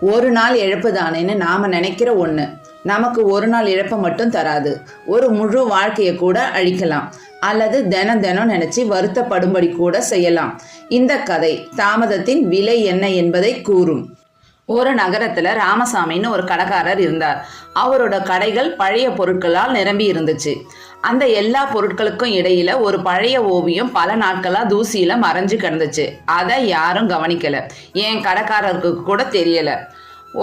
ஒரு நாள் இழப்பு தானேன்னு நாம நினைக்கிற ஒண்ணு நமக்கு ஒரு நாள் இழப்பை மட்டும் தராது, ஒரு முழு வாழ்க்கையை கூட அழிக்கலாம், அல்லது தினம் தினம் நினைச்சு வருத்தப்படும்படி கூட செய்யலாம். இந்த கதை தாமதத்தின் விலை என்ன என்பதை கூறும். ஒரு நகரத்துல ராமசாமின்னு ஒரு கடைக்காரர் இருந்தார். அவரோட கடைகள் பழைய பொருட்களால் நிரம்பி இருந்துச்சு. அந்த எல்லா பொருட்களுக்கும் இடையில ஒரு பழைய ஓவியம் பல நாட்களா தூசியில மறைஞ்சு கிடந்துச்சு. அதை யாரும் கவனிக்கல, என் கடைக்காரருக்கு கூட தெரியல.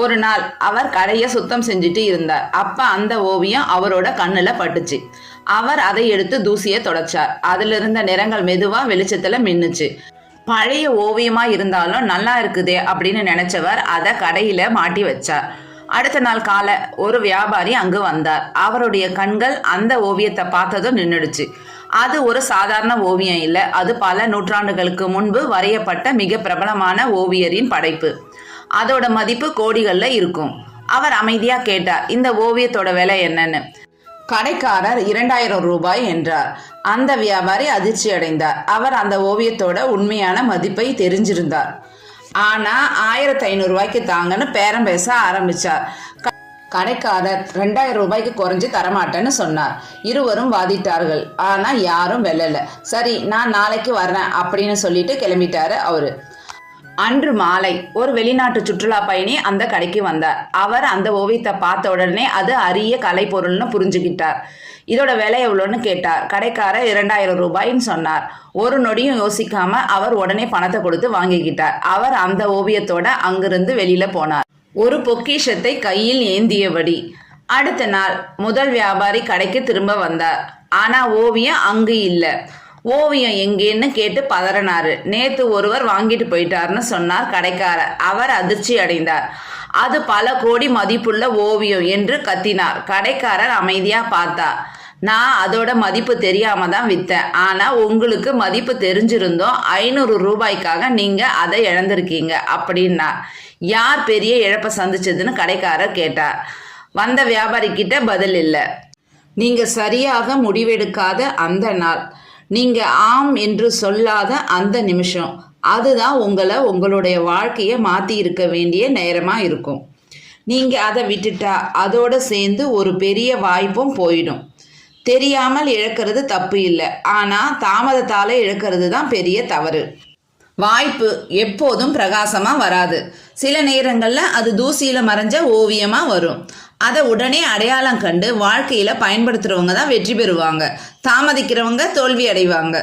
ஒரு நாள் அவர் கடையை சுத்தம் செஞ்சுட்டு இருந்தார். அப்ப அந்த ஓவியம் அவரோட கண்ணுல பட்டுச்சு. அவர் அதை எடுத்து தூசியை தொடச்சார். அதுல இருந்த நிறங்கள் மெதுவா வெளிச்சத்துல மின்னுச்சு. பழைய ஓவியமா இருந்தாலும் நல்லா இருக்குதே அப்படின்னு நினைச்சவர் அதை கடையில மாட்டி வச்சார். அடுத்த நாள் காலை ஒரு வியாபாரி அங்கு வந்தார். அவருடைய கண்கள் அந்த ஓவியத்தை பார்த்ததும் நின்றுடுச்சு. அது ஒரு சாதாரண ஓவியம் இல்லை, அது பல நூற்றாண்டுகளுக்கு முன்பு வரையப்பட்ட மிக பிரபலமான ஓவியரின் படைப்பு. அதோட மதிப்பு கோடிகள்ல இருக்கும். அவர் அமைதியா கேட்டார், இந்த ஓவியத்தோட விலை என்னன்னு. கடைக்காரர் 2000 ரூபாய் என்றார். அந்த வியாபாரி அதிர்ச்சி அடைந்தார். அவர் அந்த ஓவியத்தோட உண்மையான மதிப்பை தெரிஞ்சிருந்தார். ஆனா 1500 ரூபாய்க்கு தாங்கன்னு பேரம் பேச ஆரம்பிச்சார். கடைக்காரர் 2000 ரூபாய்க்கு குறைஞ்சு தரமாட்டேன்னு சொன்னார். இருவரும் வாதிட்டார்கள். ஆனா யாரும் வெல்லல. சரி, நான் நாளைக்கு வர்றேன் அப்படின்னு சொல்லிட்டு கிளம்பிட்டாரு அவரு. அன்று மாலை ஒரு வெளிநாட்டு சுற்றுலா பயணி அந்த கடைக்கு வந்தார். அவர் அந்த ஓவியத்தை பார்த்த உடனே அது அரிய கலை பொருள்னு புரிஞ்சுக்கிட்டார். இதோட விலை எவ்வளோன்னு கேட்டார். கடைக்காரர் 2000 ரூபாய்ன்னு சொன்னார். ஒரு நொடியும் யோசிக்காம அவர் உடனே பணத்தை கொடுத்து வாங்கிக்கிட்டார். அவர் அந்த ஓவியத்தோட அங்கிருந்து வெளியில போனார், ஒரு பொக்கிஷத்தை கையில் ஏந்தியபடி. அடுத்த நாள் முதல் வியாபாரி கடைக்கு திரும்ப வந்தார். ஆனா ஓவியம் அங்கு இல்லை. ஓவியம் எங்கேன்னு கேட்டு பதறினாரு. நேத்து ஒருவர் வாங்கிட்டு போயிட்டாருன்னு சொன்னார் கடைக்காரர். அவர் அதிர்ச்சி அடைந்தார். அது பல கோடி மதிப்புள்ள ஓவியம் என்று கத்தினார். கடைக்காரர் அமைதியா பார்த்தார். நான் அதோட மதிப்பு தெரியாம தான் வித்தேன். ஆனா உங்களுக்கு மதிப்பு தெரிஞ்சிருந்தோம் 500 ரூபாய்க்காக நீங்க அதை இழந்திருக்கீங்க அப்படின்னா. யார் பெரிய இழப்பை சந்திச்சதுன்னு கடைக்காரர் கேட்டார். வந்த வியாபாரி கிட்ட பதில் இல்லை. நீங்க சரியாக முடிவெடுக்காத அந்த நாள், நீங்க ஆம் என்று சொல்லாத அந்த நிமிஷம், அதுதான் உங்களுடைய வாழ்க்கையை மாத்தி இருக்க வேண்டிய நேரமா இருக்கும். நீங்க அதை விட்டுட்டா அதோட சேர்ந்து ஒரு பெரிய வாய்ப்பும் போயிடும். தெரியாமல் இழக்கிறது தப்பு இல்லை, ஆனா தாமதத்தால இழக்கிறது தான் பெரிய தவறு. வாய்ப்பு எப்போதும் பிரகாசமா வராது. சில நேரங்கள்ல அது தூசியில மறைஞ்ச ஓவியமா வரும். அதை உடனே அடையாளம் கண்டு வாழ்க்கையில பயன்படுத்துறவங்க தான் வெற்றி பெறுவாங்க. தாமதிக்கிறவங்க தோல்வி அடைவாங்க.